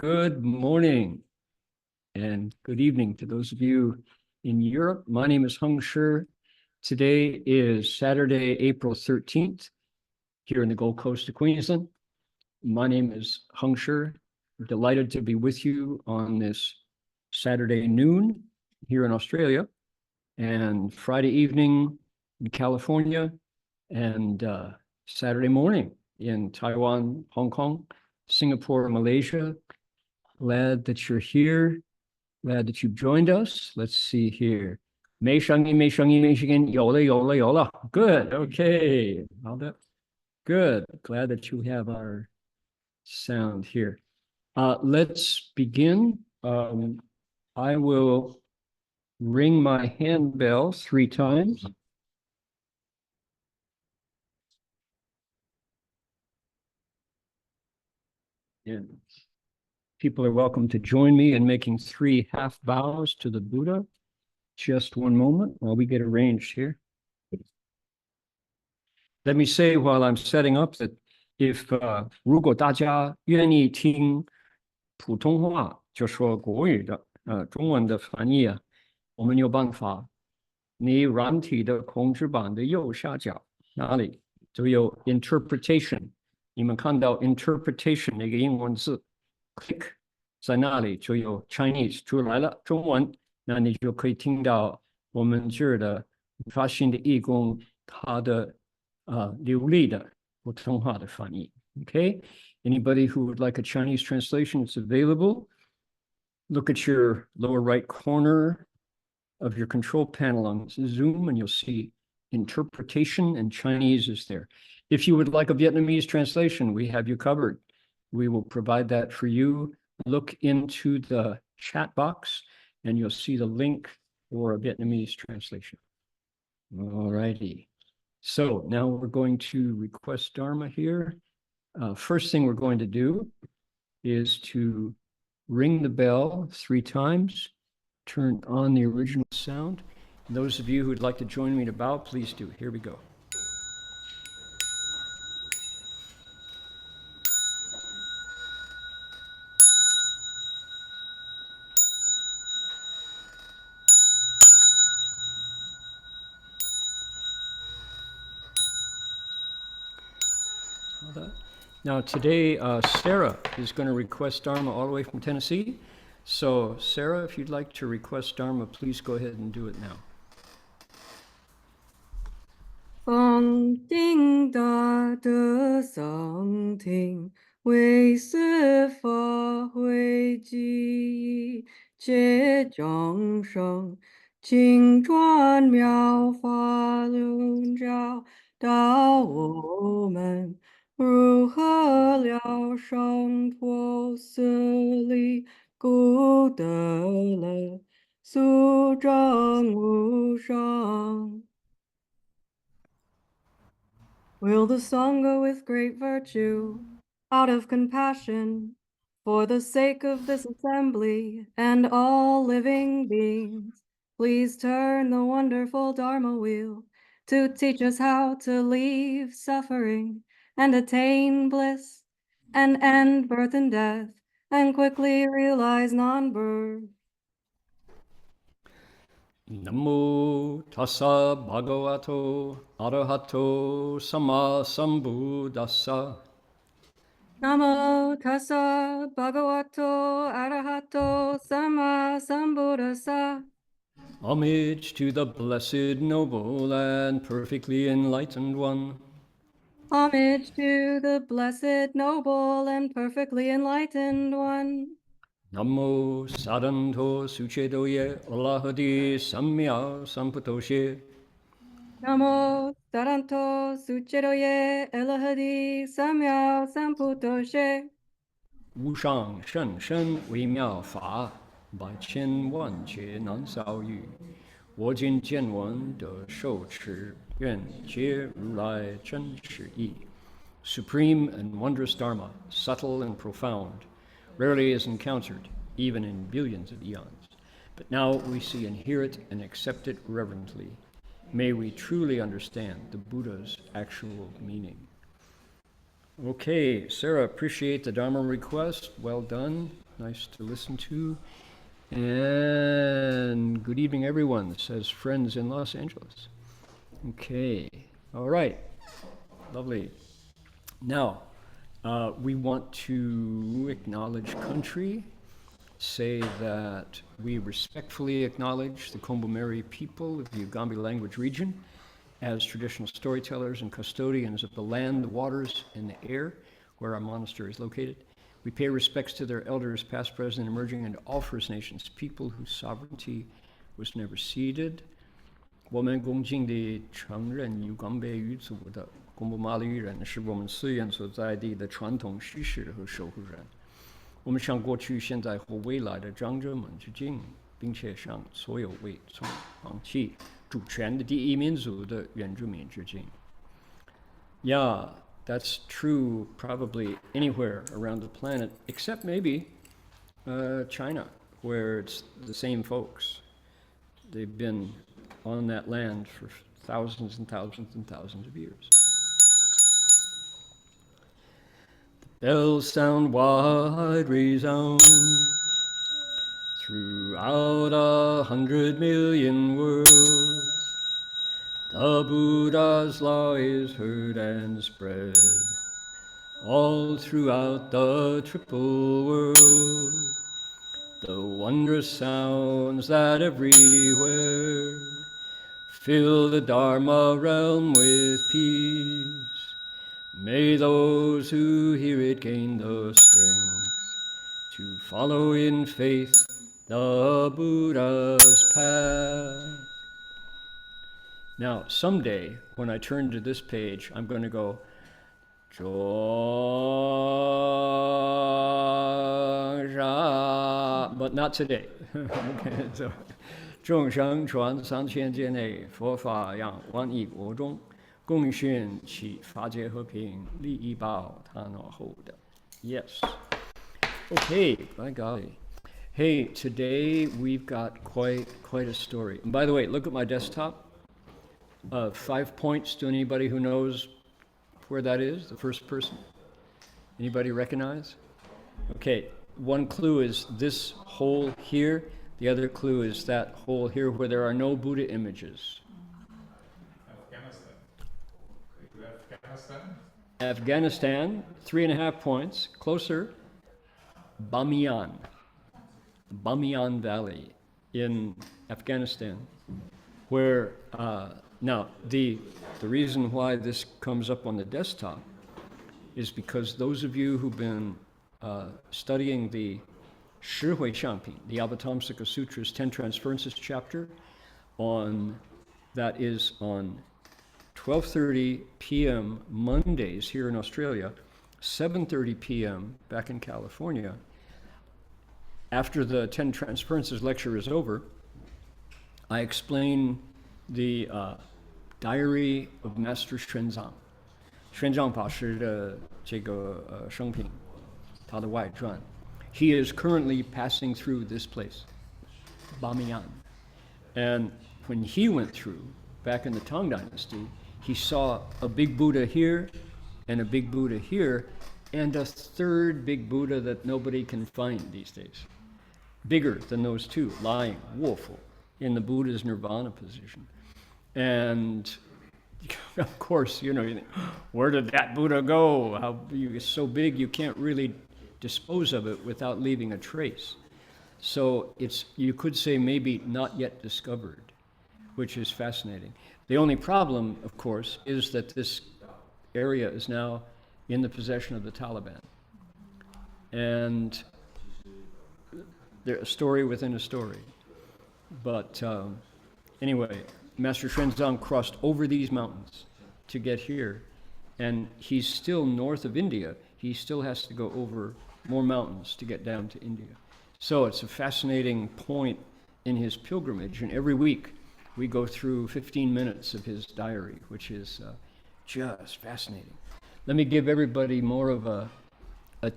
Good morning and good evening to those of you in Europe. My name is Heng. Today is Saturday, April 13th, here in the Gold Coast of Queensland. My name is Heng. Delighted to be with you on this Saturday noon here in Australia and Friday evening in California and Saturday morning in Taiwan, Hong Kong, Singapore, Malaysia. Glad that you're here. Glad that you've joined us. Let's see here. 没声音，没声音，没声音。有了，有了，有了。Good. Okay. All that. Good. Glad that you have our sound here. Let's begin. I will ring my handbell 3 times. And people are welcome to join me in making 3 half bows to the Buddha. Just one moment while we get arranged here. Let me say while I'm setting up that if 如果大家愿意听普通话，就说国语的中文的翻译啊，我们有办法。你软体的控制板的右下角哪里就有 interpretation， 你们看到 interpretation 那个英文字 ，click 在那里就有 Chinese 出来了，中文，那你就可以听到我们这儿的发心的义工他的流利的普通话的翻译。Okay, anybody who would like a Chinese translation, it's available. Look at your lower right corner of your control panel on Zoom and you'll see interpretation and Chinese is there. If you would like a Vietnamese translation, we have you covered. We will provide that for you. Look into the chat box and you'll see the link for a Vietnamese translation. All righty. So now we're going to request Dharma here. First thing we're going to do is to ring the bell 3 times, turn on the original sound. And those of you who'd like to join me to bow, please do. Here we go. Now today, Sarah is going to request Dharma all the way from Tennessee. So Sarah, if you'd like to request Dharma, please go ahead and do it now. 方定大德桑听，为四法会集，皆众生经传妙法轮教，导我们如何了生脱死离，故得乐，速证无上。Will the Sangha with great virtue, out of compassion, for the sake of this assembly and all living beings, please turn the wonderful Dharma wheel to teach us how to leave suffering and attain bliss and end birth and death and quickly realize non-birth. Namo tassa bhagavato arahato sama sambuddhassa. Namo tassa bhagavato arahato sama sambuddhassa. Homage to the blessed, noble, and perfectly enlightened one. Homage to the blessed, noble, and perfectly enlightened one. Namo sadanto suchedoye olahadi samya samputoshe. Namo saranto sucheroye elahadi samya samputoshe. 无上甚深微妙法，百千万劫难遭遇。我今见闻得受持，愿解如来真实义。Supreme and wondrous Dharma, subtle and profound, rarely is encountered, even in billions of eons. But now we see and hear it and accept it reverently. May we truly understand the Buddha's actual meaning. Okay, Sarah, appreciate the Dharma request. Well done. nice to listen to. And good evening, everyone, says friends in Los Angeles. Okay, all right, lovely. Now, we want to acknowledge country, say that we respectfully acknowledge the Kombu-Meri people of the Ugambi language region as traditional storytellers and custodians of the land, the waters, and the air where our monastery is located. We pay respects to their elders, past, present, and emerging, and all First Nations people whose sovereignty was never ceded. 我们恭敬地承认有冈贝语族的贡布马里语人是我们寺院所在地的传统叙事和守护人。我们向过去、现在和未来的长者们致敬，并且向所有未曾放弃主权的第一民族的原住民致敬。Yeah, that's true probably anywhere around the planet, except maybe China, where it's the same folks. They've been on that land for thousands and thousands and thousands of years. The bells sound wide, resound throughout 100 million worlds. The Buddha's law is heard and spread all throughout the triple world. The wondrous sounds that everywhere fill the Dharma realm with peace. May those who hear it gain the strength to follow in faith the Buddha's path. Now, someday, when I turn to this page, I'm going to go, but not today. Okay, so, 众生传3000劫内，佛法让万亿国中，共训其法界和平，利益报他那后的。Yes. Okay, by golly. Hey, today we've got quite a story. And by the way, look at my desktop. 5 points to anybody who knows where that is, the first person. Anybody recognize? Okay, one clue is this hole here. The other clue is that hole here where there are no Buddha images. Afghanistan, 3.5 points. Closer, Bamiyan Valley in Afghanistan, where now the reason why this comes up on the desktop is because those of you who've been studying the Shihui Shangping, the Avatamsaka Sutra's 10 Transferences chapter, that is on 12:30 p.m. Mondays here in Australia, 7:30 p.m. back in California. After the 10 Transferences lecture is over, I explain the Diary of Master Xuyun 法师的这个生平，他的外传。He is currently passing through this place, Bamiyan. And when he went through, back in the Tang Dynasty, he saw a big Buddha here and a big Buddha here and a third big Buddha that nobody can find these days. Bigger than those two, lying, woeful, in the Buddha's nirvana position. And of course, you think, where did that Buddha go? It's so big you can't really dispose of it without leaving a trace. So you could say maybe not yet discovered, which is fascinating. The only problem, of course, is that this area is now in the possession of the Taliban. And there's a story within a story. But anyway, Master Xuanzang crossed over these mountains to get here, and he's still north of India. He still has to go over more mountains to get down to India. So it's a fascinating point in his pilgrimage, and every week we go through 15 minutes of his diary, which is just fascinating. Let me give everybody more of a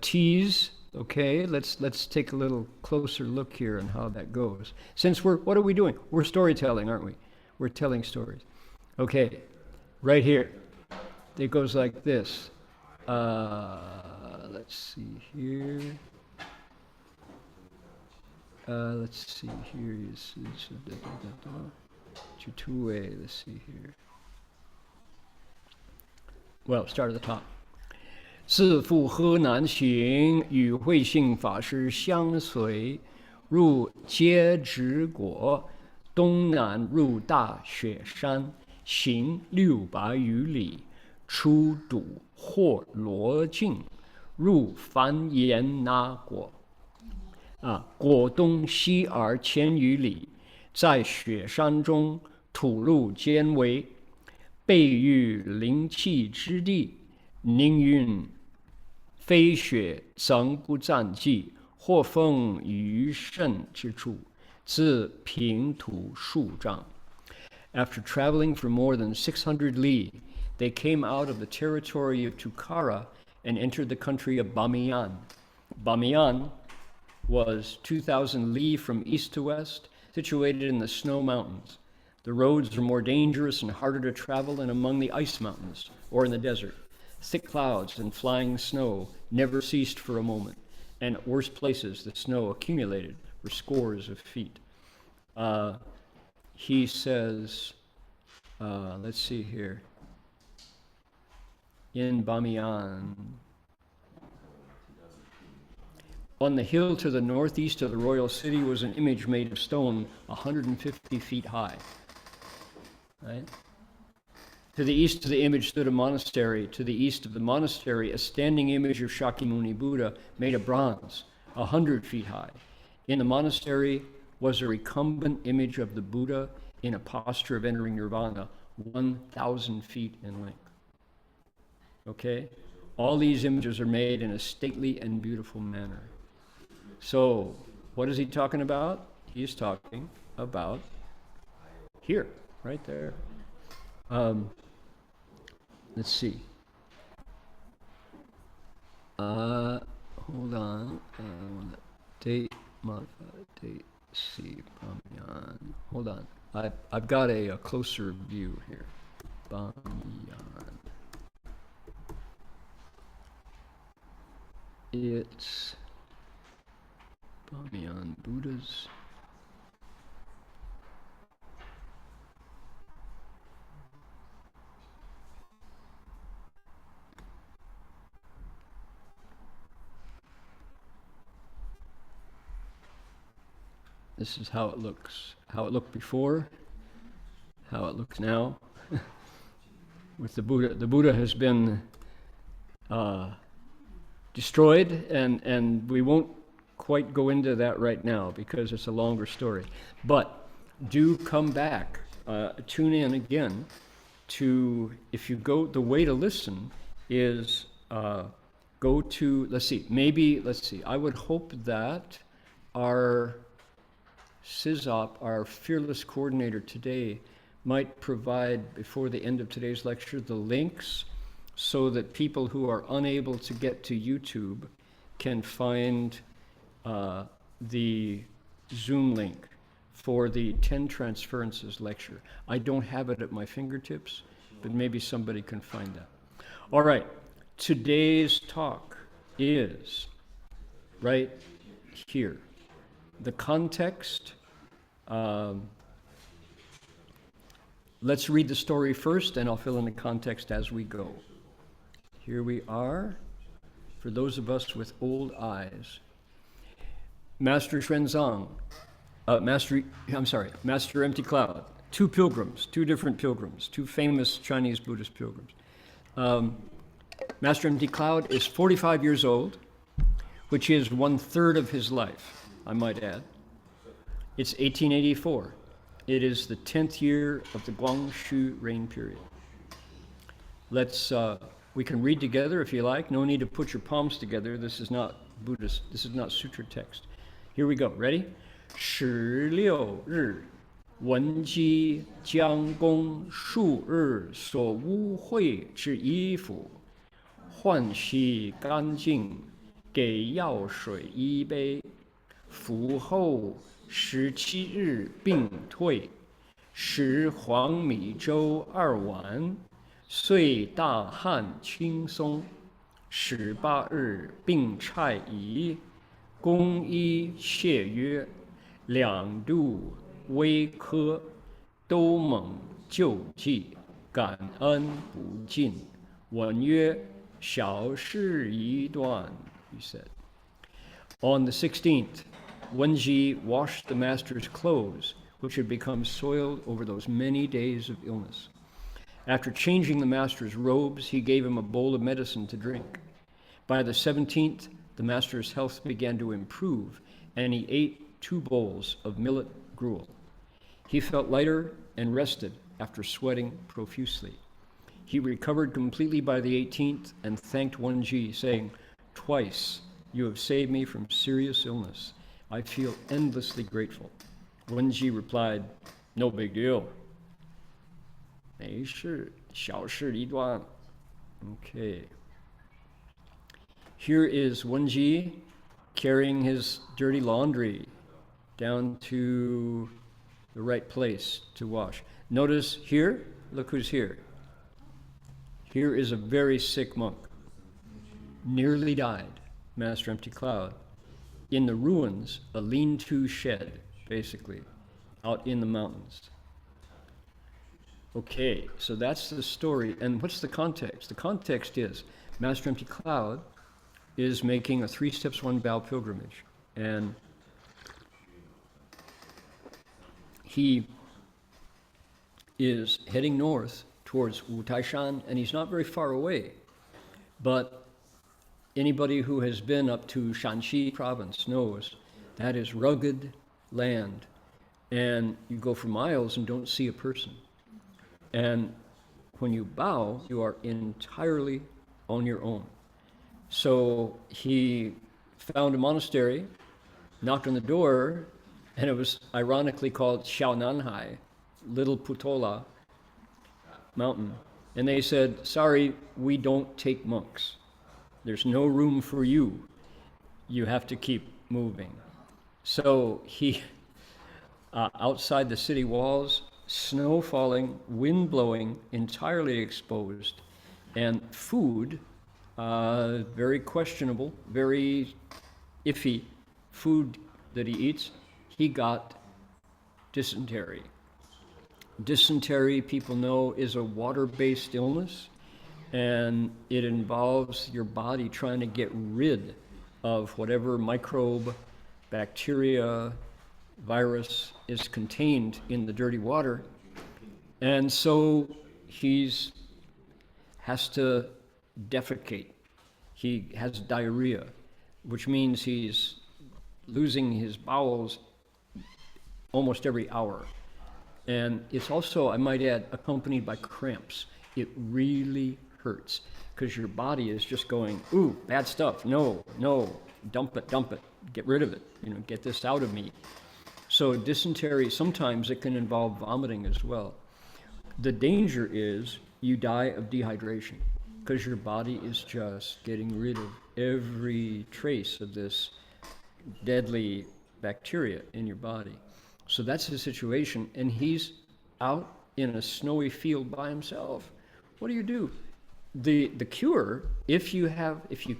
tease. Okay, let's take a little closer look here on how that goes. Since what are we doing? We're storytelling, aren't we? We're telling stories. Okay, right here. It goes like this. Let's see here. let's see here. Let's see here. Well, start at the top. 自赴河南行，与慧信法师相随，入阶直国，东南入大雪山，行600余里，出睹霍罗镜，入梵言那国。果东西而1000余里，在雪山中土路艰微，备遇灵气之地，宁运飞雪曾不暂迹，或风余甚之处，自平土数丈。After traveling for more than 600 li, they came out of the territory of Tukara and entered the country of Bamiyan. Bamiyan was 2,000 li from east to west, situated in the snow mountains. The roads are more dangerous and harder to travel than among the ice mountains or in the desert. Thick clouds and flying snow never ceased for a moment, and at worse places the snow accumulated for scores of feet. He says, let's see here, in Bamiyan, on the hill to the northeast of the royal city was an image made of stone 150 feet high. Right? To the east of the image stood a monastery. To the east of the monastery, a standing image of Shakyamuni Buddha made of bronze, 100 feet high. In the monastery was a recumbent image of the Buddha in a posture of entering nirvana, 1,000 feet in length. Okay? All these images are made in a stately and beautiful manner. So, what is he talking about? He's talking about here, right there. Let's see. Hold on. Date, modify, date, see, Bamiyan. Hold on. I've got a closer view here. Bamiyan. It's Bamiyan Buddhas. This is how it looks. How it looked before, how it looks now. With the Buddha. The Buddha has been destroyed, and we won't quite go into that right now because it's a longer story. But do come back, tune in again to, if you go, the way to listen is go to, let's see, I would hope that our SISOP, our fearless coordinator today, might provide before the end of today's lecture the links so that people who are unable to get to YouTube can find the Zoom link for the 10 transferences lecture. I don't have it at my fingertips, but maybe somebody can find that. All right, today's talk is right here. The context, let's read the story first, and I'll fill in the context as we go. Here we are, for those of us with old eyes. Master Xuanzang, Master Empty Cloud, two different pilgrims, two famous Chinese Buddhist pilgrims. Master Empty Cloud is 45 years old, which is 1/3 of his life, I might add. It's 1884. It is the 10th year of the Guangxu reign period. We can read together if you like. No need to put your palms together. This is not Buddhist. This is not sutra text. Here we go. Ready? 16日，闻鸡将公数日所污秽之衣服，换洗干净，给药水1杯。服后17日病退，食黄米粥2碗。遂大汗轻松，18日病差移，公医谢曰：“两度微科，都蒙救济，感恩不尽。文曰：小事一段, he said. On the 16th, Wenji washed the master's clothes, which had become soiled over those many days of illness. After changing the master's robes, he gave him a bowl of medicine to drink. By the 17th, the master's health began to improve, and he ate 2 bowls of millet gruel. He felt lighter and rested after sweating profusely. He recovered completely by the 18th and thanked Wenji, saying, "Twice you have saved me from serious illness. I feel endlessly grateful." Wenji replied, "No big deal. 没事，小事一段." Okay. Here is Wenji carrying his dirty laundry down to the right place to wash. Notice here, look who's here. Here is a very sick monk, nearly died, Master Empty Cloud. In the ruins, a lean-to shed, basically, out in the mountains. Okay, so that's the story. And what's the context? The context is Master Empty Cloud is making a 3 steps 1 bow pilgrimage. And he is heading north towards Wu Taishan, and he's not very far away. But anybody who has been up to Shanxi province knows that is rugged land. And you go for miles and don't see a person. And when you bow, you are entirely on your own. So he found a monastery, knocked on the door, and it was ironically called Xiaonanhai, Little Putola Mountain. And they said, "Sorry, we don't take monks. There's no room for you. You have to keep moving." So he, outside the city walls, snow falling, wind blowing, entirely exposed, and food, very questionable, very iffy food that he eats. He got dysentery. Dysentery, people know, is a water-based illness, and it involves your body trying to get rid of whatever microbe, bacteria, virus is contained in the dirty water. And so he's has to defecate. He has diarrhea, which means he's losing his bowels almost every hour. And it's also, I might add, accompanied by cramps. It really hurts because your body is just going, "Ooh, bad stuff. No, dump it, get rid of it. Get this out of me." So dysentery, sometimes it can involve vomiting as well. The danger is you die of dehydration because your body is just getting rid of every trace of this deadly bacteria in your body. So that's his situation, and he's out in a snowy field by himself. What do? The cure, if you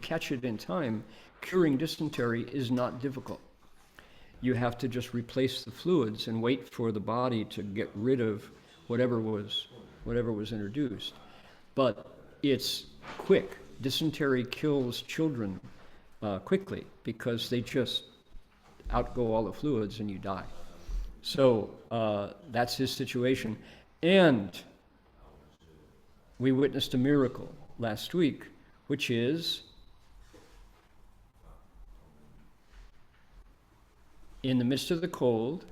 catch it in time, curing dysentery is not difficult. You have to just replace the fluids and wait for the body to get rid of whatever was introduced. But it's quick. Dysentery kills children quickly because they just outgo all the fluids and you die. So that's his situation. And we witnessed a miracle last week, which is in the midst of the cold,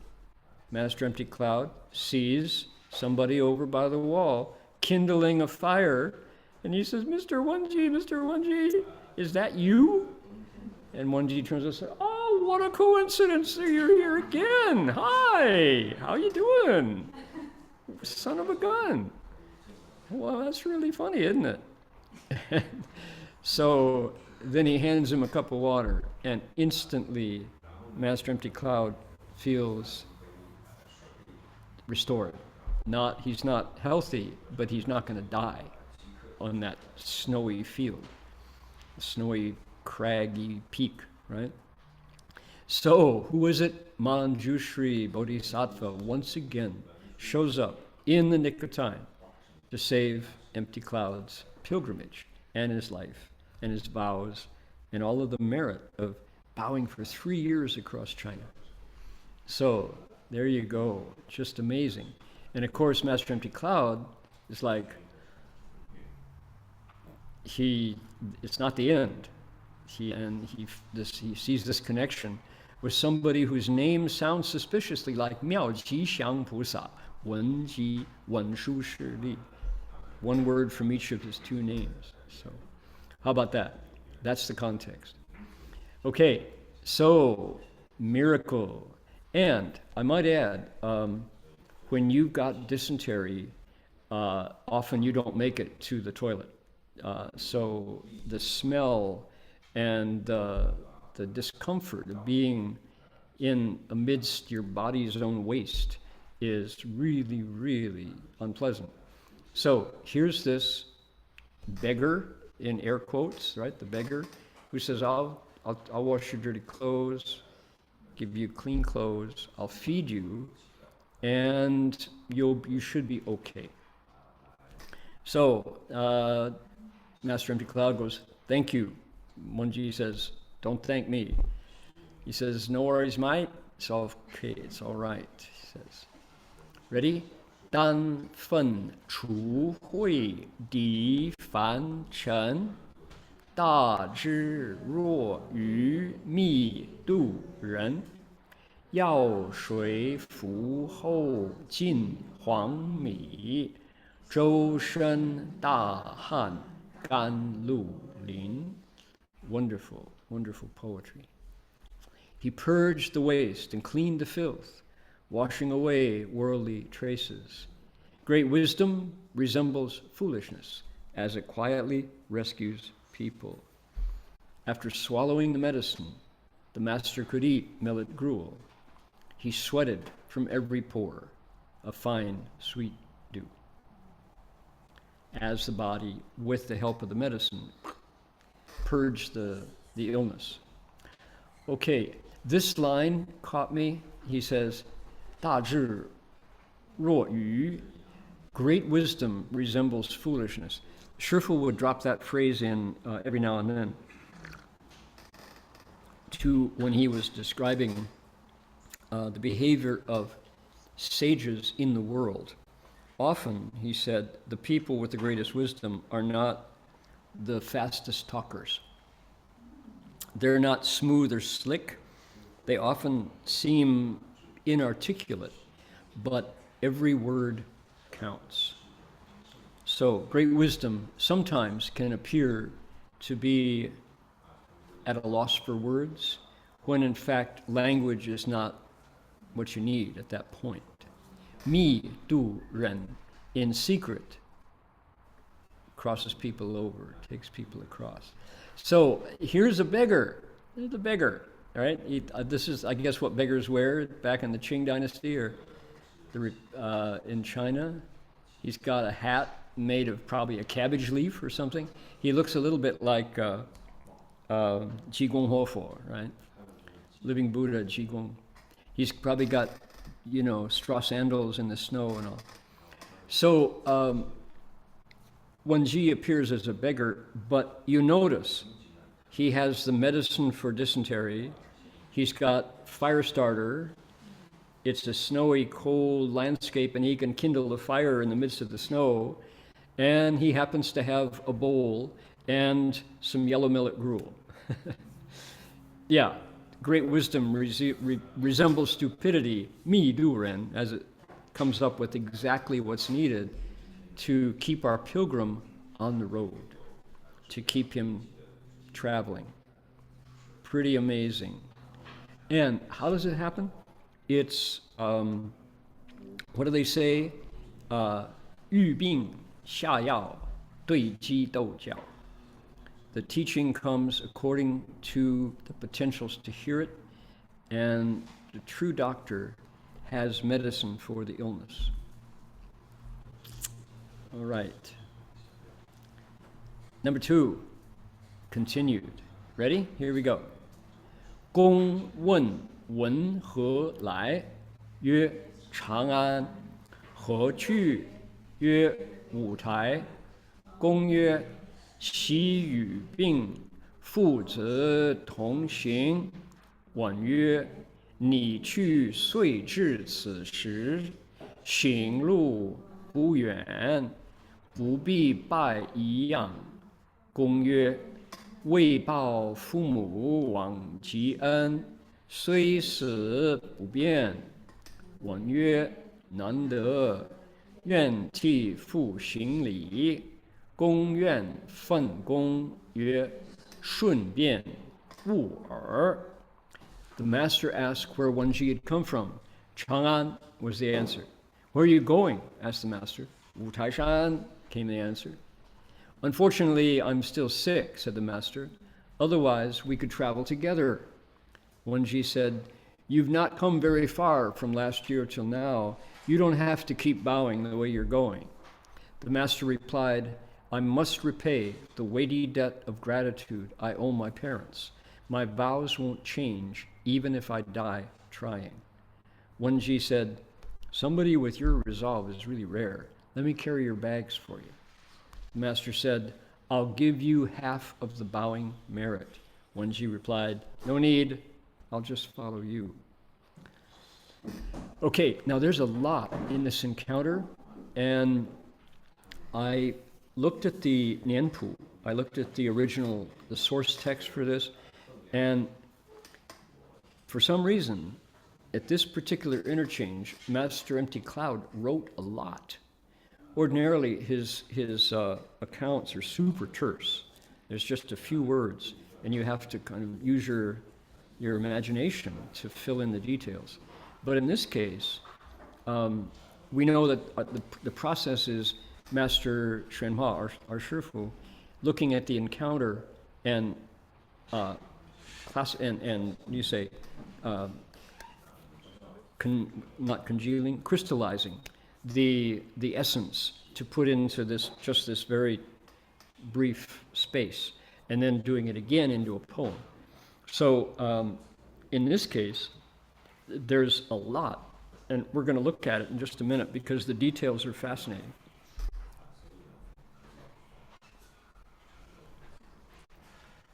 Master Empty Cloud sees somebody over by the wall kindling a fire, and he says, Mr. Wenji, is that you?" And Wenji turns and says, "Oh, what a coincidence, you're here again. Hi, how you doing? Son of a gun." "Well, that's really funny, isn't it?" So then he hands him a cup of water, and instantly Master Empty Cloud feels restored. He's not healthy, but he's not going to die on that snowy field, snowy, craggy peak, right? So, who is it? Manjushri Bodhisattva once again shows up in the nick of time to save Empty Cloud's pilgrimage and his life and his vows and all of the merit of bowing for 3 years across China. So, there you go. Just amazing. And of course, Master Empty Cloud is like, it's not the end. He sees this connection with somebody whose name sounds suspiciously like Miao Qi Xiang Pusa, Wen Ji Wen Shu Shi Li. One word from each of his 2 names. So, how about that? That's the context. Okay, so miracle. And I might add, when you've got dysentery, often you don't make it to the toilet. So the smell and the discomfort of being in amidst your body's own waste is really, really unpleasant. So here's this beggar, in air quotes, right? The beggar who says, I'll wash your dirty clothes, give you clean clothes, I'll feed you, and you should be okay. So Master Empty Cloud goes, thank you. Monji says, don't thank me. He says, no worries, mate. It's all okay. It's all right. He says, ready? 丹分除秽涤凡尘，大智若愚密度人。药水服后尽黄米，周身大汗甘露淋。Wonderful, wonderful poetry. He purged the waste and cleaned the filth, washing away worldly traces. Great wisdom resembles foolishness as it quietly rescues people. After swallowing the medicine, the master could eat millet gruel. He sweated from every pore, a fine, sweet dew. As the body, with the help of the medicine, purged the illness. Okay, this line caught me. He says, 大智若愚, great wisdom resembles foolishness. Shifu would drop that phrase in every now and then when he was describing the behavior of sages in the world. Often, he said, the people with the greatest wisdom are not the fastest talkers. They're not smooth or slick. They often seem inarticulate, but every word counts. So great wisdom sometimes can appear to be at a loss for words, when in fact language is not what you need at that point. Mi du ren, in secret, crosses people over, takes people across. So here's a beggar. Here's a beggar, all right? This is, I guess, what beggars wear back in the Qing Dynasty or in China. He's got a hat made of probably a cabbage leaf or something. He looks a little bit like Qi Gong Hofo, right? Living Buddha, Qi Gong. He's probably got, straw sandals in the snow and all. So Wenji appears as a beggar, but you notice he has the medicine for dysentery. He's got fire starter. It's a snowy, cold landscape, and he can kindle a fire in the midst of the snow. And he happens to have a bowl and some yellow millet gruel. Yeah, great wisdom resembles stupidity, mi du ren, as it comes up with exactly what's needed to keep our pilgrim on the road, to keep him traveling. Pretty amazing. And how does it happen? It's, what do they say? 预病下药，对机斗教. The teaching comes according to the potentials to hear it, and the true doctor has medicine for the illness. All right. Number 2, continued. Ready? Here we go. 公问文何来？曰：长安。何去？曰：五台。公曰：昔与病，父子同行。问曰：你去遂至此时，行路不远，不必拜一样。公曰：为报父母往疾恩，虽死不变。问曰：难得，愿替父行礼。公愿奉公。曰：顺便，勿尔。The master asked where Wenji had come from. Chang'an was the answer. Where are you going? Asked the master. Wu Taishan, came the answer. Unfortunately, I'm still sick, said the master. Otherwise, we could travel together. Wenji said, you've not come very far from last year till now. You don't have to keep bowing the way you're going. The master replied, I must repay the weighty debt of gratitude I owe my parents. My vows won't change, even if I die trying. Wenji said, somebody with your resolve is really rare. Let me carry your bags for you. The master said, I'll give you half of the bowing merit. Wenji replied, no need, I'll just follow you. Okay, now there's a lot in this encounter, and I looked at the Nianpu, I looked at the original, the source text for this, and for some reason, at this particular interchange, Master Empty Cloud wrote a lot. Ordinarily, his accounts are super terse. There's just a few words, and you have to kind of use your imagination to fill in the details. But in this case, we know that the process is Master Xuanhua, our Shifu, looking at the encounter and you say, not congealing, crystallizing the essence to put into this very brief space, and then doing it again into a poem. So in this case, there's a lot, and we're going to look at it in just a minute because the details are fascinating.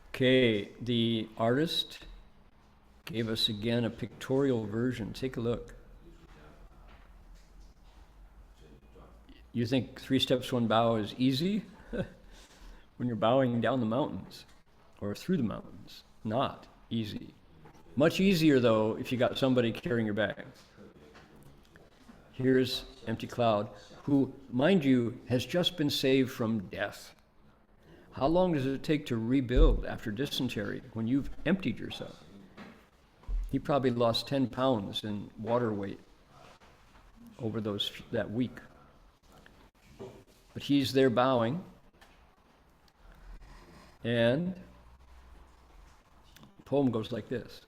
Okay, the artist gave us again a pictorial version. Take a look. You think 3 steps, 1 bow is easy? When you're bowing down the mountains or through the mountains, not easy. Much easier though if you got somebody carrying your bag. Here's Empty Cloud, who, mind you, has just been saved from death. How long does it take to rebuild after dysentery when you've emptied yourself? He probably lost 10 pounds in water weight over that week. But he's there bowing, and the poem goes like this.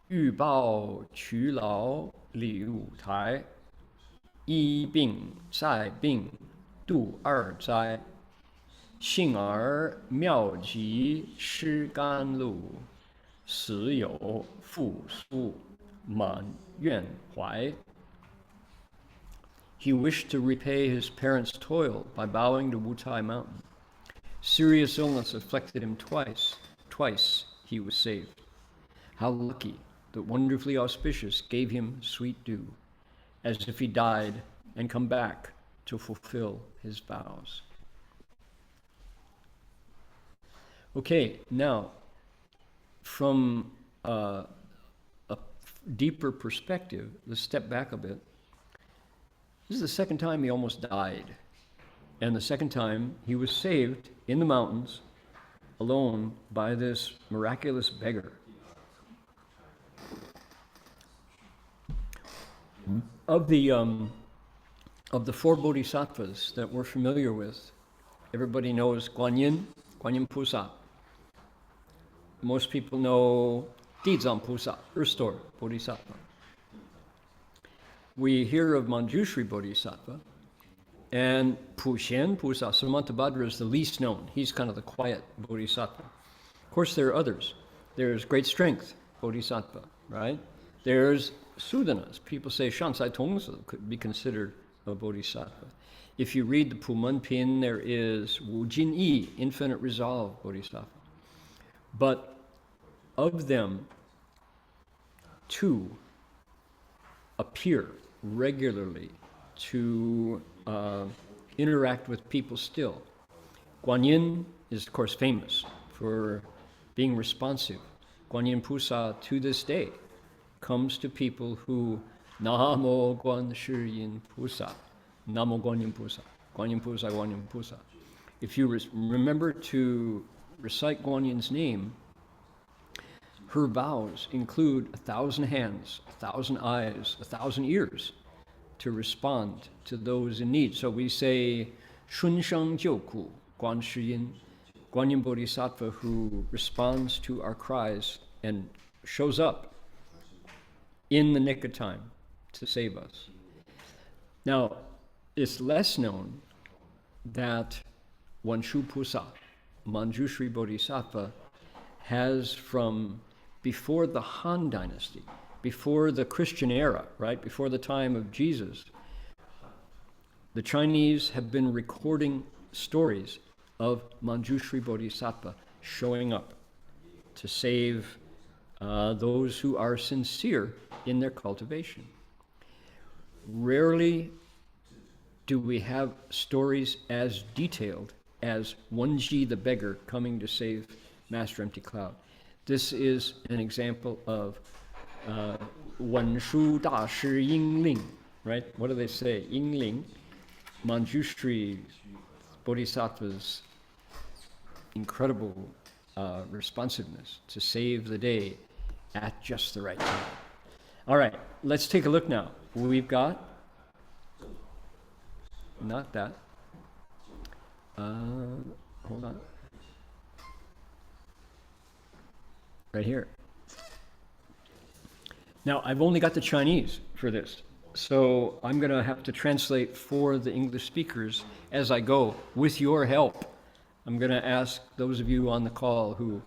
欲报娶老李五台，一病再病度二灾。幸而妙极施甘露，死有复苏满愿怀。He wished to repay his parents' toil by bowing to Wutai Mountain. Serious illness afflicted him twice. Twice he was saved. How lucky that wonderfully auspicious gave him sweet dew, as if he died and come back to fulfill his vows. Okay, now, from a deeper perspective, let's step back a bit. This is the second time he almost died. And the second time he was saved in the mountains alone by this miraculous beggar. Of the 4 bodhisattvas that we're familiar with, everybody knows Guanyin Pusa. Most people know Dizang Pusa, Restored Bodhisattva. We hear of Manjushri Bodhisattva, and Puxian Pusa, Samantabhadra, is the least known. He's kind of the quiet Bodhisattva. Of course, there are others. There's great strength, bodhisattva, right? There's Sudanas. People say Shansai Tongzi could be considered a bodhisattva. If you read the Pumen Pin, there is Wu Jin Yi, infinite resolve bodhisattva. But of them, two appear regularly to interact with people still. Guanyin is, of course, famous for being responsive. Guanyin Pusa, to this day, comes to people who Namo Guan Shi Pusa, Namo Guanyin Pusa, Guanyin Pusa, Guanyin Pusa. If you remember to recite Guanyin's name, her vows include 1,000 hands, 1,000 eyes, 1,000 ears to respond to those in need. So we say, Shun Sheng Jiuku, Guan Shiyin, Guanyin Bodhisattva, who responds to our cries and shows up in the nick of time to save us. Now, it's less known that Wanshu Pusa, Manjushri Bodhisattva, has from before the Han Dynasty, before the Christian era, right, before the time of Jesus, the Chinese have been recording stories of Manjushri Bodhisattva showing up to save those who are sincere in their cultivation. Rarely do we have stories as detailed as Wenji the beggar coming to save Master Empty Cloud. This is an example of Wenshu Da Shi Yingling, right? What do they say? Yingling, Manjushri Bodhisattva's incredible responsiveness to save the day at just the right time. All right, let's take a look now. We've got, not that, hold on. Right here. Now, I've only got the Chinese for this, so I'm going to have to translate for the English speakers as I go, with your help. I'm going to ask those of you on the call who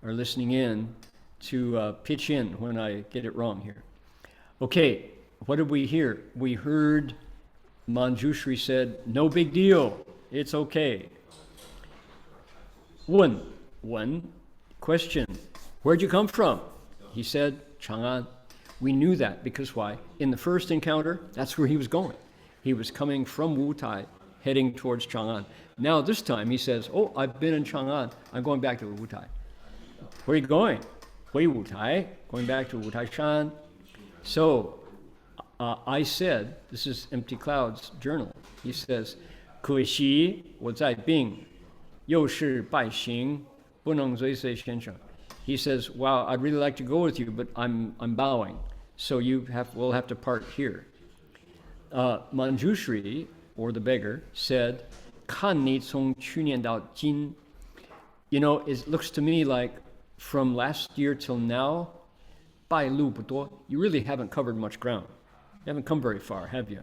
are listening in to pitch in when I get it wrong here. Okay, what did we hear? We heard Manjushri said, no big deal, it's okay. Wen, question, where'd you come from? He said, Chang'an. We knew that because why? In the first encounter, that's where he was going. He was coming from Wutai, heading towards Chang'an. Now this time he says, oh, I've been in Chang'an, I'm going back to Wutai. Where are you going? Hui Wutai, going back to Wutai Shan. So I said, this is Empty Cloud's journal, he says, 可惜我在病，又是拜行，不能追随先生. He says, wow, I'd really like to go with you, but I'm bowing. So we'll have to part here. Manjushri, or the beggar, said, 看你从去年到今, you know, it looks to me like from last year till now, 拜路不多, you really haven't covered much ground. You haven't come very far, have you?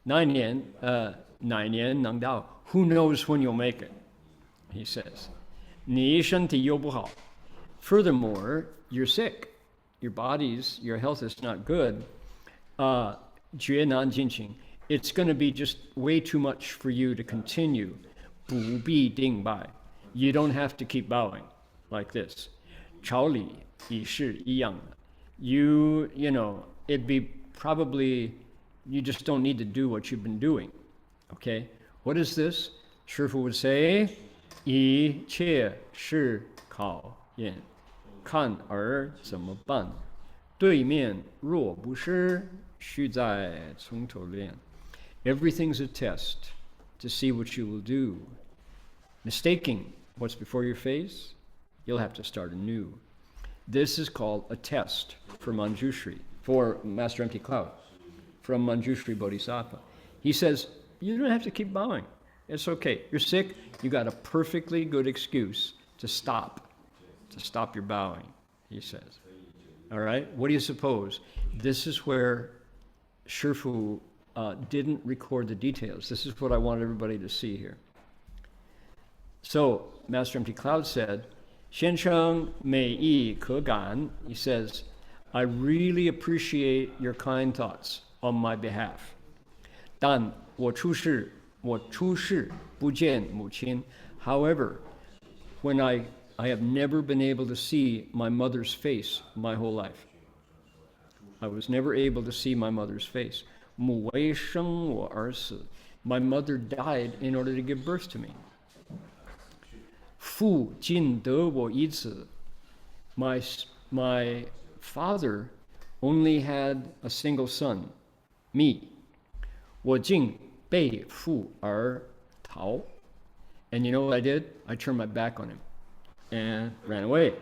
9年能到, who knows when you'll make it, he says. 你身体又不好. Furthermore, you're sick. Your health is not good. 绝难进行. It's going to be just way too much for you to continue. 不必定拜. You don't have to keep bowing like this. 朝理也是一样的. You know, it'd be probably, you just don't need to do what you've been doing. Okay? What is this? Shifu would say, 一切是考验, 看儿怎么办? 对面若不是, 须在从头练. Everything's a test to see what you will do. Mistaking what's before your face, you'll have to start anew. This is called a test for Manjushri, for Master Empty Cloud, from Manjushri Bodhisattva. He says, you don't have to keep bowing. It's okay. You're sick. You got a perfectly good excuse to stop your bowing, he says. All right? What do you suppose? This is where Shifu didn't record the details. This is what I want everybody to see here. So, Master Empty Cloud said, 先生美意可感. He says, I really appreciate your kind thoughts on my behalf. 但我出世不见母亲. However, when I have never been able to see my mother's face my whole life. I was never able to see my mother's face. 母为生我而死. My mother died in order to give birth to me. 父仅得我一子. My father only had a single son, me. 我竟被父而逃. And you know what I did? I turned my back on him and ran away.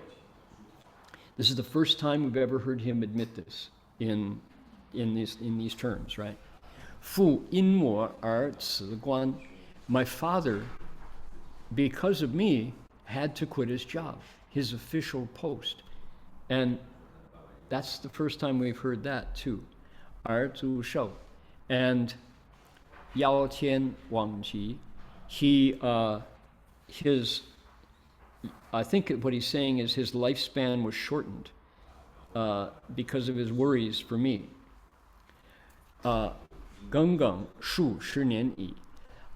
This is the first time we've ever heard him admit this in these terms, right? 父因我而辞官. My father, because of me, had to quit his job, his official post. And that's the first time we've heard that too. 而祖寿. And 遥天往极. I think what he's saying is his lifespan was shortened because of his worries for me. 耿耿数十年矣.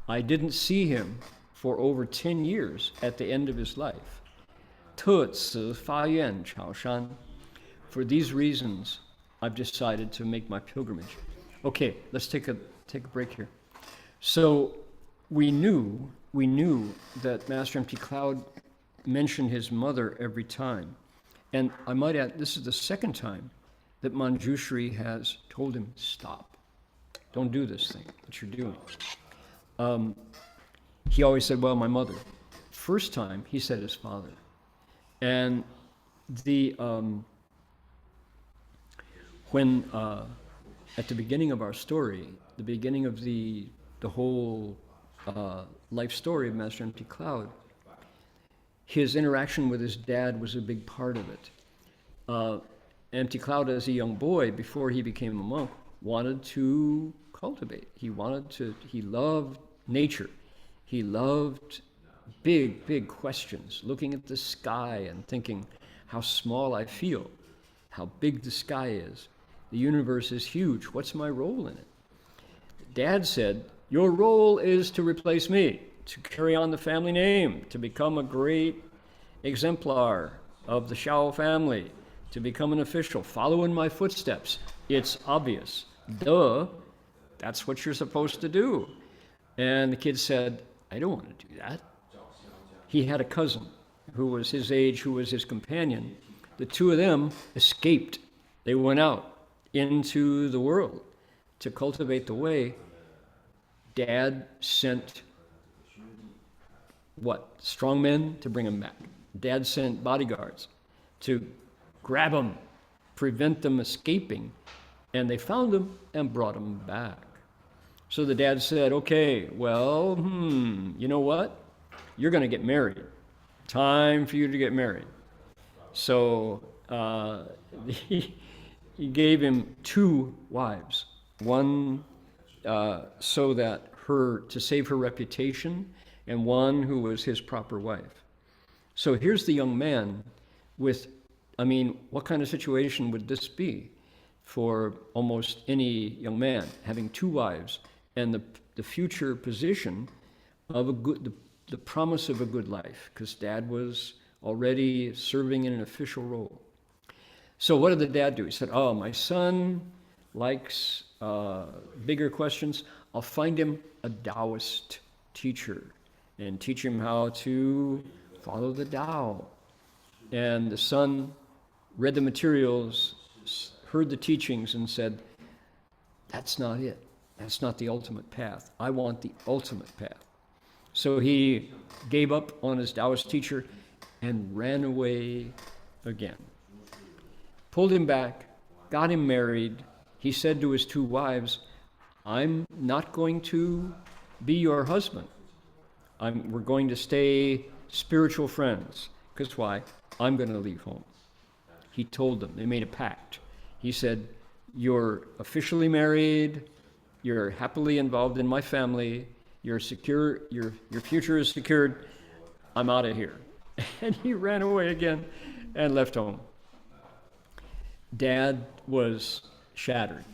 I didn't see him for over 10 years at the end of his life. 特此发愿朝山. For these reasons, I've decided to make my pilgrimage. Okay, let's take a break here. So we knew that Master Empty Cloud mentioned his mother every time. And I might add, this is the second time that Manjushri has told him, stop. Don't do this thing that you're doing. He always said, well, my mother. First time, he said his father. And when at the beginning of our story, the beginning of the whole life story of Master Empty Cloud, his interaction with his dad was a big part of it. Empty Cloud, as a young boy, before he became a monk, wanted to cultivate. He loved nature. He loved big questions, looking at the sky and thinking how small I feel, how big the sky is. The universe is huge. What's my role in it? Dad said, your role is to replace me, to carry on the family name, to become a great exemplar of the Shao family, to become an official, follow in my footsteps. It's obvious. Duh, that's what you're supposed to do. And the kid said, I don't want to do that. He had a cousin who was his age, who was his companion. The two of them escaped. They went out into the world to cultivate the way. Dad sent strong men to bring him back. Dad sent bodyguards to grab him, prevent them escaping, and they found him and brought him back. So the dad said, okay, well, you know what? You're going to get married. Time for you to get married. So he gave him 2 wives. One so that to save her reputation, and one who was his proper wife. So here's the young man with, what kind of situation would this be for almost any young man, having 2 wives and the future position of the promise of a good life, because dad was already serving in an official role. So what did the dad do? He said, oh, my son likes bigger questions. I'll find him a Taoist teacher and teach him how to follow the Tao. And the son read the materials, heard the teachings, and said, that's not it. That's not the ultimate path. I want the ultimate path. So he gave up on his Taoist teacher and ran away again. Pulled him back, got him married. He said to his 2 wives, I'm not going to be your husband. We're going to stay spiritual friends. Because why? I'm going to leave home. He told them. They made a pact. He said, you're officially married. You're happily involved in my family. You're secure. Your future is secured. I'm out of here. And he ran away again and left home. Dad was shattered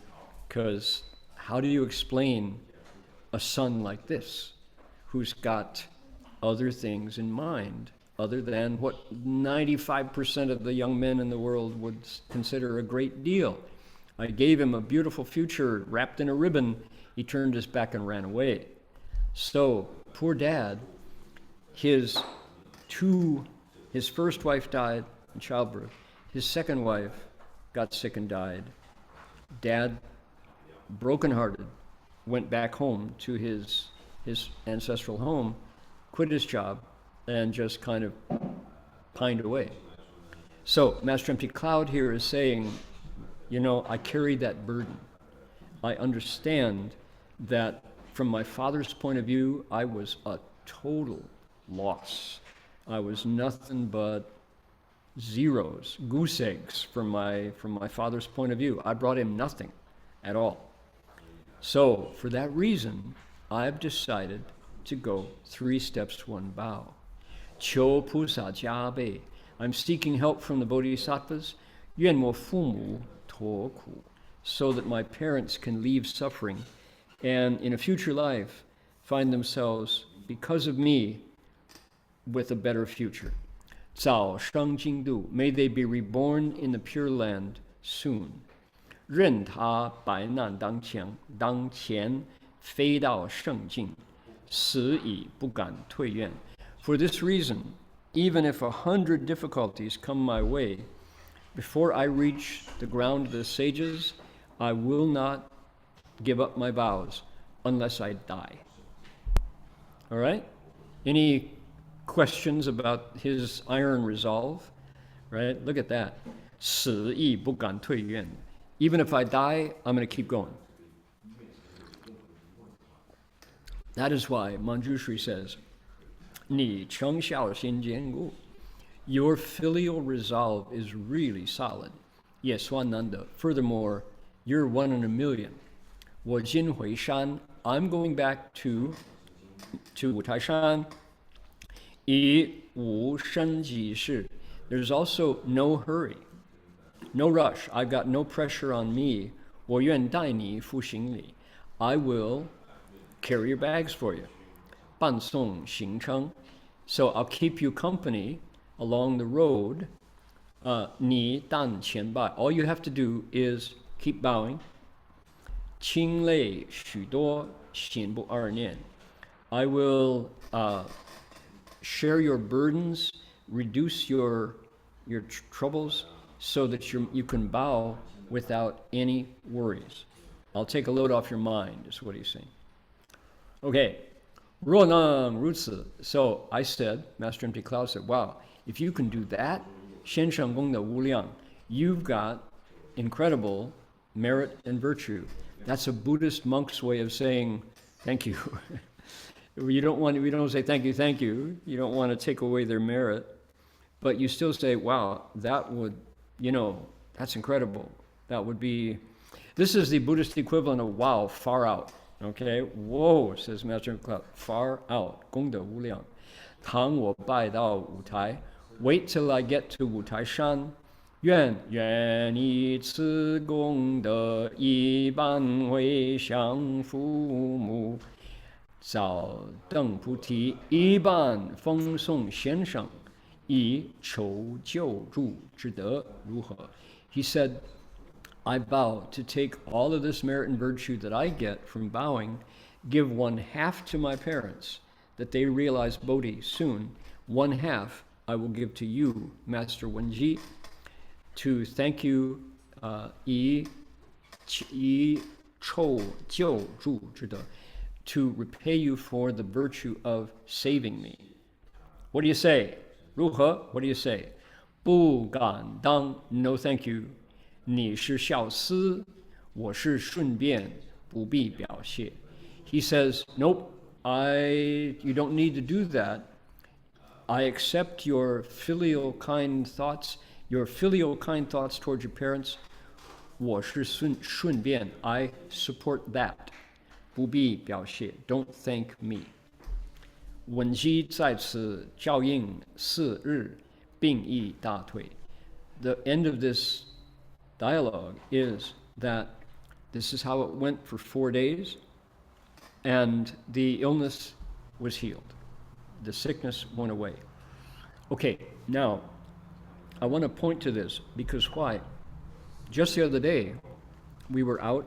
because how do you explain a son like this who's got other things in mind other than what 95% of the young men in the world would consider a great deal? I gave him a beautiful future wrapped in a ribbon. He turned his back and ran away. So poor dad, his first wife died in childbirth. His second wife got sick and died. Dad, brokenhearted, went back home to his ancestral home, quit his job, and just kind of pined away. So Master Empty Cloud here is saying, I carried that burden. I understand that from my father's point of view, I was a total loss. I was nothing but zeros, goose eggs from my father's point of view. I brought him nothing at all. So for that reason, I've decided to go 3 steps, 1 bow. Qiu Pusa Jia Bei. I'm seeking help from the Bodhisattvas. Yuan wo fu mu to ku. So that my parents can leave suffering and in a future life find themselves, because of me, with a better future. Zao Sheng Jing Du. May they be reborn in the Pure Land soon. Ren Ta Bai Nan Dang Qian Fei Dao Sheng Jing. Si Yi Bu Gan Tui Yuan. For this reason, even if 100 difficulties come my way, before I reach the ground of the sages, I will not give up my vows unless I die. All right? Any questions about his iron resolve? Right? Look at that. 死亦不敢退愿. Even if I die, I'm going to keep going. That is why Manjushri says, 你诚孝心坚固. Your filial resolve is really solid. Yes, Swananda. Furthermore, you're 1 in a million. 我今回山, I'm going back to Wutaishan. 以无生即事. There's also no hurry, no rush. I've got no pressure on me. 我愿带你赴行李. I will carry your bags for you. 伴送行程. So I'll keep you company along the road. 你但前拜. All you have to do is keep bowing. 清泪许多心不二念. I will share your burdens, reduce your troubles, so that you can bow without any worries. I'll take a load off your mind, is what he's saying. Okay. 若能如此. So I said, Master Empty Cloud said, wow, if you can do that, 先生功德无量, you've got incredible merit and virtue. That's a Buddhist monk's way of saying thank you. We don't say thank you. You don't want to take away their merit, but you still say, wow, that would, that's incredible. That would be, this is the Buddhist equivalent of wow, far out. Okay, whoa, says Master Cloud, far out, 功德无量. 倘我拜到五台, wait till I get to Wutai Shan. 愿以此功德一般回向父母，早等菩提一般奉送先生，以求救助之德如何? He said, I vow to take all of this merit and virtue that I get from bowing, give 1/2 to my parents, that they realize Bodhi soon. 1/2 I will give to you, Master Wenji, to thank you, 以酬救助之德, to repay you for the virtue of saving me. What do you say? 如何? What do you say? 不敢当, no thank you. 你是孝思, 我是顺便, 不必表谢. He says, nope, you don't need to do that. I accept your filial kind thoughts towards your parents. 我是顺便, I support that. 不必表谢, don't thank me. 吻鸡在此校应4日，病亦大退. The end of this dialogue is that this is how it went for 4 days, and the illness was healed. The sickness went away. Okay, now, I want to point to this because why? Just the other day, we were out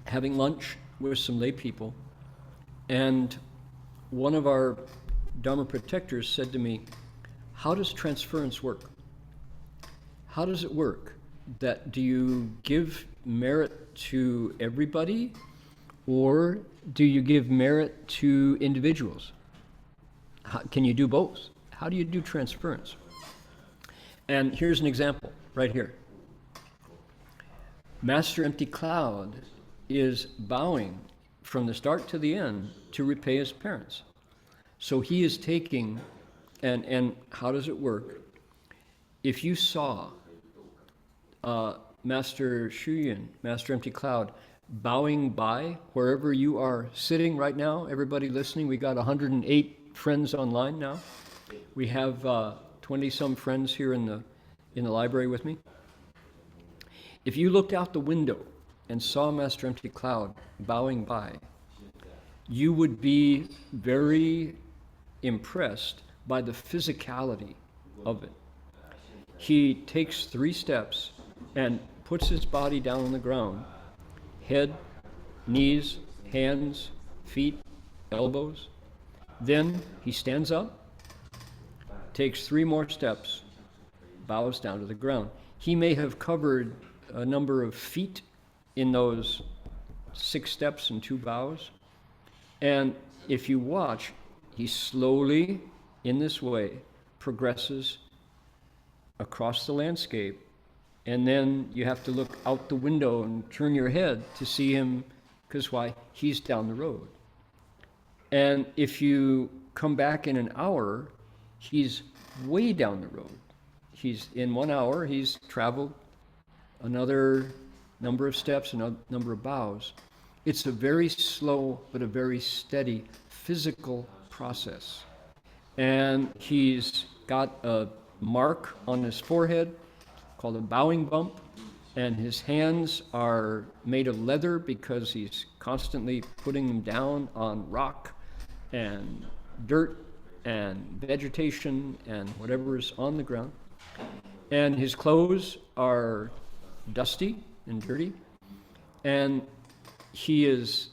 having lunch with some lay people, and one of our Dharma protectors said to me, how does transference work? How does it work? That do you give merit to everybody, or do you give merit to individuals? Can you do both? How do you do transference? And here's an example right here. Master Empty Cloud is bowing from the start to the end to repay his parents. So he is taking, and how does it work? If you saw Master Xuyun, Master Empty Cloud, bowing by wherever you are sitting right now, everybody listening, we got 108 friends online now. We have 20-some friends here in the library with me. If you looked out the window and saw Master Empty Cloud bowing by, you would be very impressed by the physicality of it. He takes 3 steps and puts his body down on the ground, head, knees, hands, feet, elbows. Then he stands up, takes 3 more steps, bows down to the ground. He may have covered a number of feet in those 6 steps and 2 bows. And if you watch, he slowly, in this way, progresses across the landscape. And then you have to look out the window and turn your head to see him, because why? He's down the road. And if you come back in an hour, he's way down the road. He's in 1 hour, he's traveled another number of steps, another number of bows. It's a very slow but a very steady physical process. And he's got a mark on his forehead called a bowing bump, and his hands are made of leather because he's constantly putting them down on rock and dirt and vegetation and whatever is on the ground. And his clothes are dusty and dirty, and he is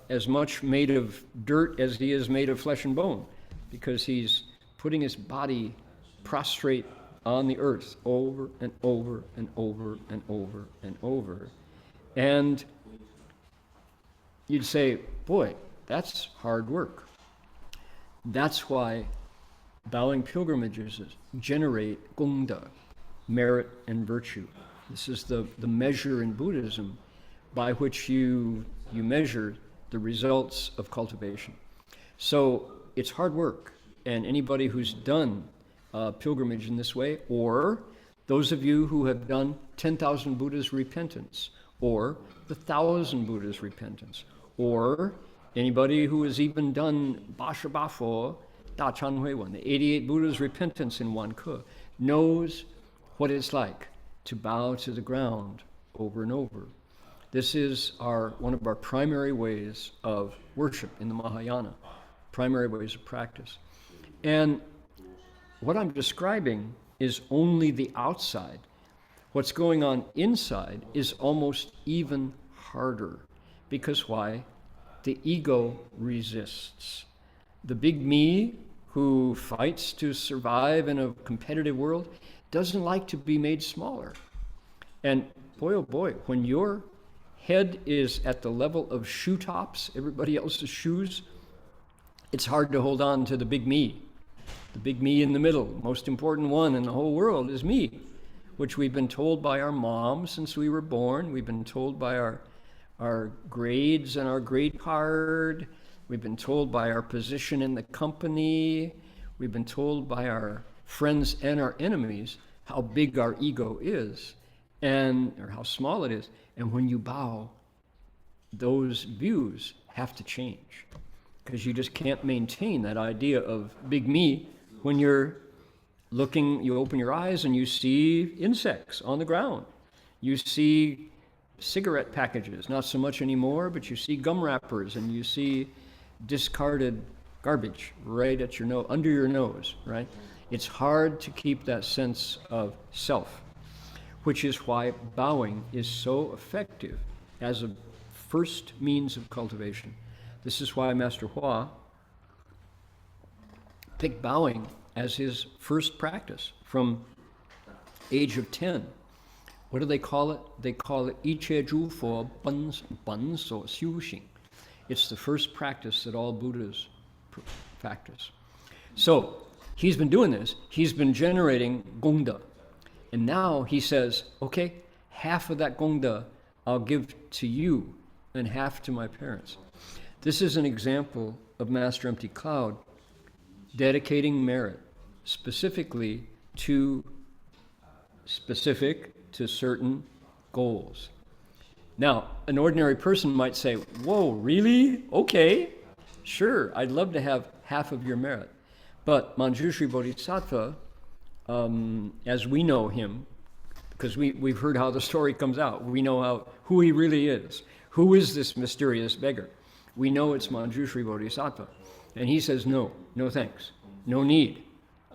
as much made of dirt as he is made of flesh and bone, because he's putting his body prostrate on the earth over and over and over and over and over. And you'd say, boy, that's hard work. That's why bowing pilgrimages generate gongda, merit and virtue. This is the measure in Buddhism by which you measure the results of cultivation. So it's hard work, and anybody who's done pilgrimage in this way, or those of you who have done 10,000 Buddhas repentance, or the 1,000 Buddhas repentance, or anybody who has even done Basha Bafo, Da Chan Hui Wan, the 88 Buddhas repentance in 1 Ke, knows what it's like to bow to the ground over and over. This is one of our primary ways of worship in the Mahayana, primary ways of practice. And what I'm describing is only the outside. What's going on inside is almost even harder. Because why? The ego resists. The big me who fights to survive in a competitive world doesn't like to be made smaller. And boy, oh boy, when your head is at the level of shoe tops, everybody else's shoes, it's hard to hold on to the big me. The big me in the middle, most important one in the whole world is me, which we've been told by our mom since we were born. We've been told by our grades and our grade card. We've been told by our position in the company. We've been told by our friends and our enemies how big our ego is, or how small it is. And when you bow, those views have to change, because you just can't maintain that idea of big me when you're looking, you open your eyes and you see insects on the ground. You see cigarette packages, not so much anymore, but you see gum wrappers and you see discarded garbage right at your nose, under your nose, right? It's hard to keep that sense of self, which is why bowing is so effective as a first means of cultivation. This is why Master Hua picked bowing as his first practice from age of 10. What do they call it? They call it 一切诸佛本所修行. It's the first practice that all Buddhas practice. So he's been doing this. He's been generating gongda. And now he says, okay, half of that gongda I'll give to you and half to my parents. This is an example of Master Empty Cloud dedicating merit specifically to certain goals. Now, an ordinary person might say, whoa, really? Okay, sure, I'd love to have half of your merit. But Manjushri Bodhisattva, as we know him, because we've heard how the story comes out, we know who he really is. Who is this mysterious beggar? We know it's Manjushri Bodhisattva. And he says, no thanks, no need.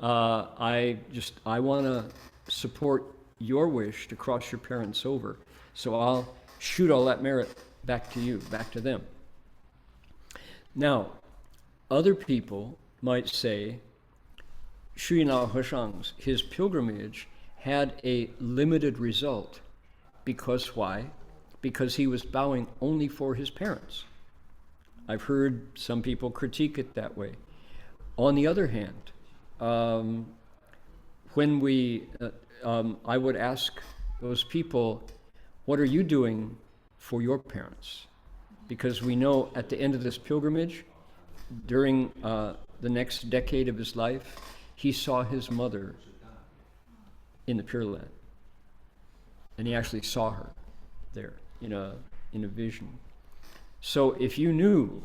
I want to support your wish to cross your parents over, so I'll shoot all that merit back to you, back to them. Now, other people might say, Xuyun Lecture, his pilgrimage had a limited result. Because why? Because he was bowing only for his parents. I've heard some people critique it that way. On the other hand, I would ask those people, what are you doing for your parents? Because we know at the end of this pilgrimage, during the next decade of his life, he saw his mother in the Pure Land. And he actually saw her there in a vision. So if you knew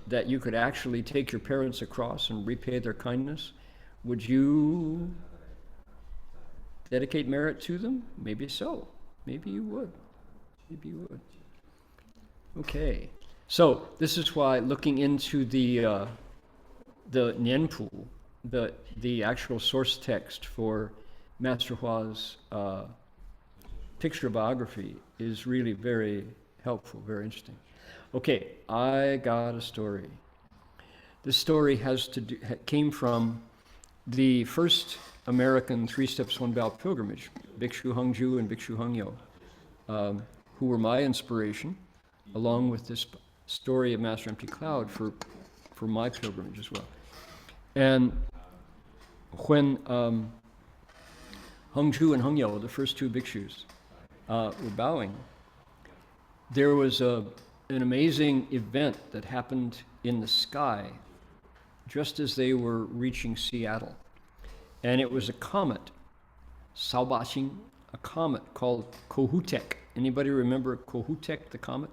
that you could actually take your parents across and repay their kindness, would you dedicate merit to them? Maybe so. Maybe you would. Maybe you would. Okay. So this is why looking into the Nianpu, the actual source text for Master Hua's picture biography, is really very helpful, very interesting. Okay, I got a story. This story came from the first American 3 Steps, 1 Bow pilgrimage, Bhikshu Hengju and Bhikshu Hengyo, who were my inspiration, along with this story of Master Empty Cloud for my pilgrimage as well. And when Hengju and Hengyo, the first 2 bhikshus, were bowing, there was an amazing event that happened in the sky just as they were reaching Seattle. And it was a comet, Saobaxing, a comet called Kohutek. Anybody remember Kohutek, the comet?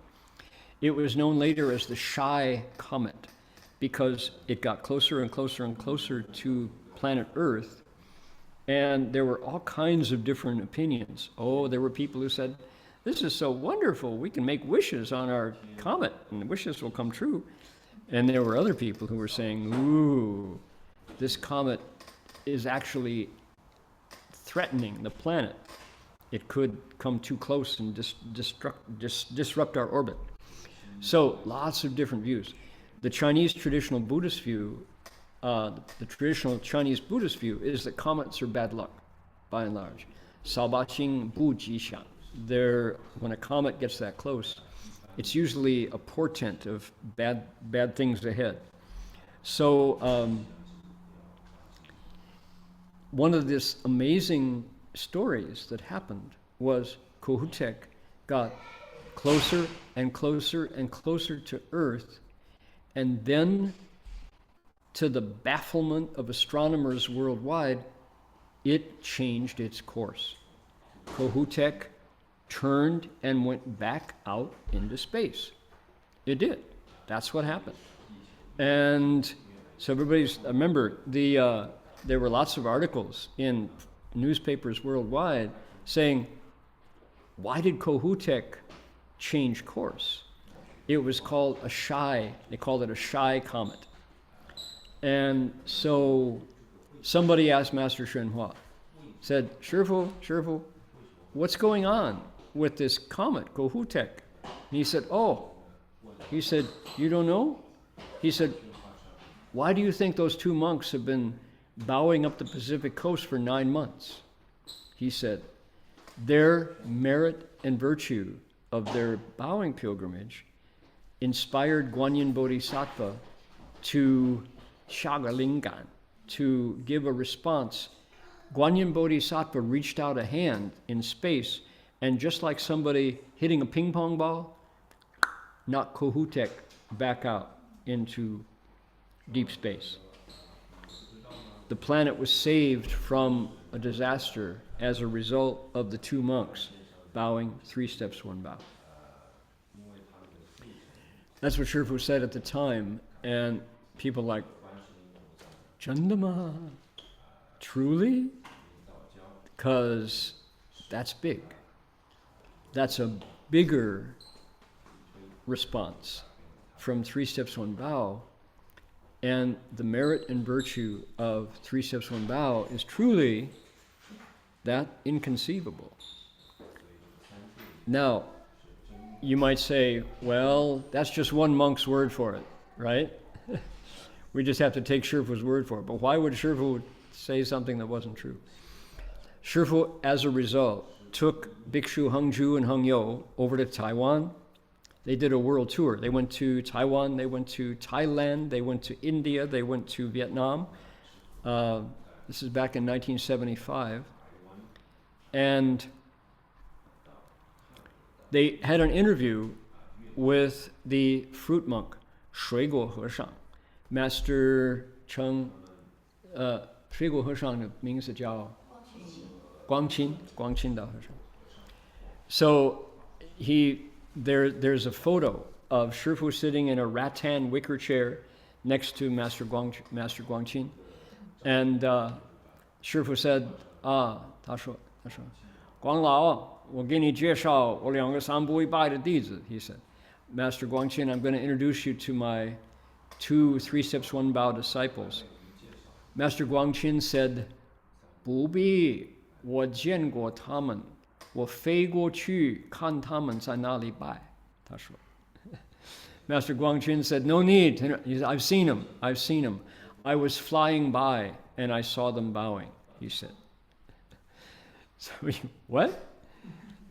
It was known later as the Shy Comet because it got closer and closer and closer to planet Earth. And there were all kinds of different opinions. Oh, there were people who said, this is so wonderful, we can make wishes on our comet and the wishes will come true. And there were other people who were saying, ooh, this comet is actually threatening the planet. It could come too close and disrupt our orbit. So lots of different views. The Chinese traditional Buddhist view, the traditional Chinese Buddhist view is that comets are bad luck, by and large. 少八星不吉祥. When a comet gets that close, it's usually a portent of bad things ahead. So one of these amazing stories that happened was Kohutek got closer and closer and closer to Earth, and then, to the bafflement of astronomers worldwide, it changed its course. Kohutek turned and went back out into space. It did. That's what happened. And so I remember there were lots of articles in newspapers worldwide saying, why did Kohoutek change course? It was called they called it a shy comet. And so somebody asked Master Xuyun, said, Shifu, what's going on with this comet, Kohoutek? And he said, you don't know? He said, why do you think those two monks have been bowing up the Pacific coast for 9 months? He said, their merit and virtue of their bowing pilgrimage inspired Guanyin Bodhisattva to Shagalingan, to give a response. Guanyin Bodhisattva reached out a hand in space, and just like somebody hitting a ping pong ball, knocked Kohoutek back out into deep space. The planet was saved from a disaster as a result of the two monks bowing 3 steps, 1 bow. That's what Shifu said at the time, and people like, Chandama, truly? Because that's big. That's a bigger response from 3 steps, 1 bow. And the merit and virtue of 3 steps, 1 bow is truly that inconceivable. Now, you might say, well, that's just one monk's word for it, right? We just have to take Shifu's word for it. But why would Shifu say something that wasn't true? Shifu, as a result, took Bhikshu Hengju and Heng Yo over to Taiwan. They did a world tour. They went to Taiwan, they went to Thailand, they went to India, they went to Vietnam. This is back in 1975. And they had an interview with the fruit monk, 水果和尚, Master Cheng, 水果和尚的名字叫光钦的和尚. So there's a photo of Shifu sitting in a rattan wicker chair next to Master Guangqin. And Shifu said, 他说 Guang Lao, 我给你介绍我2个3不一拜的弟子, he said. Master Guangqin, I'm going to introduce you to my 2 3 steps 1 bow disciples. Master Guangqin said, 不必, 我见过他们, 我飞过去看他们在哪里拜, 他说. Master Guangqin said, no need. He said, I've seen him. I was flying by and I saw them bowing, he said. So, what?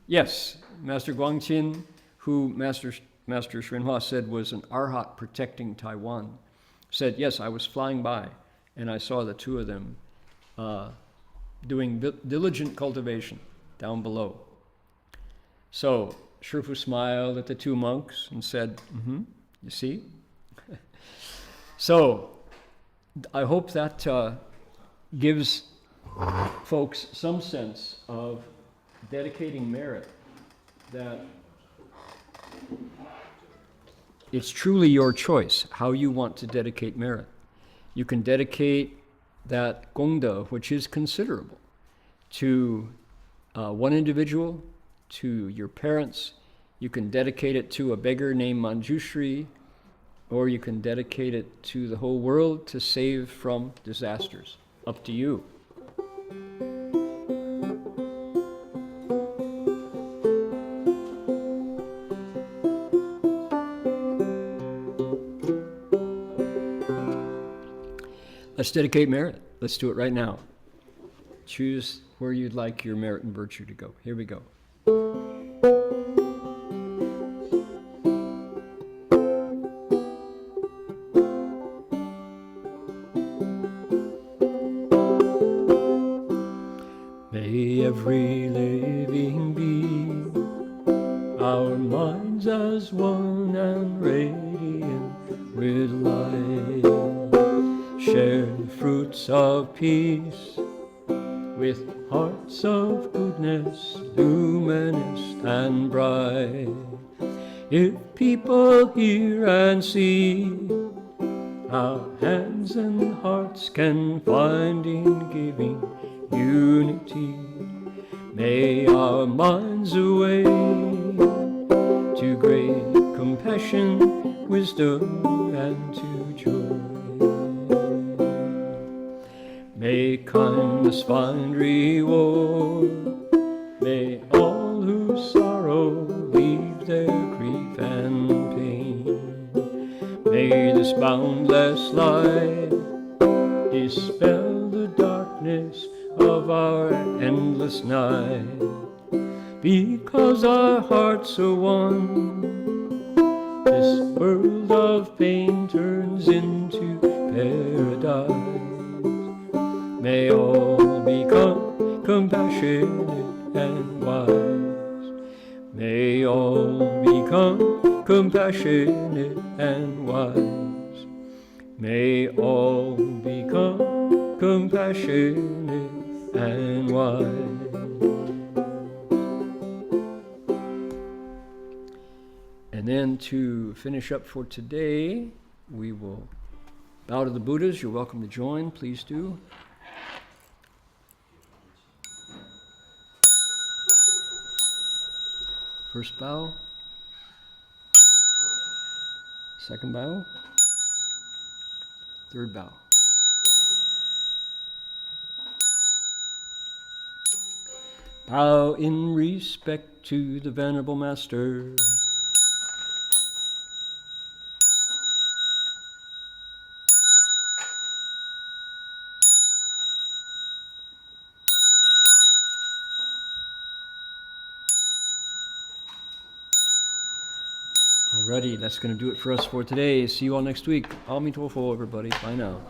Yes, Master Guangqin, who Master Xuyun said was an arhat protecting Taiwan, said, yes, I was flying by and I saw the 2 of them doing diligent cultivation down below. So Shifu smiled at the 2 monks and said, you see? So I hope that gives folks some sense of dedicating merit, that it's truly your choice how you want to dedicate merit. You can dedicate that gongda, which is considerable, to one individual, to your parents. You can dedicate it to a beggar named Manjushri, or you can dedicate it to the whole world to save from disasters. Up to you. Let's dedicate merit. Let's do it right now. Choose where you'd like your merit and virtue to go. Here we go. May every living being, our minds as one and radiant with light, share the fruits of peace with hearts of goodness, luminous and bright. If people hear and see how hands and hearts can find in giving unity, may our minds away to great compassion, wisdom, and to joy. May kindness find reward. May all who sorrow leave their grief and pain. May this boundless light dispel the darkness of our endless night. Because our hearts are one, this world of pain turns into paradise. May all become compassionate and wise. May all become compassionate and wise. May all become compassionate and wise. And then to finish up for today, we will bow to the Buddhas. You're welcome to join. Please do. First bow. Second bow. Third bow. Bow in respect to the Venerable Master. Alrighty, that's going to do it for us for today. See you all next week. Amitofo, everybody. Bye now.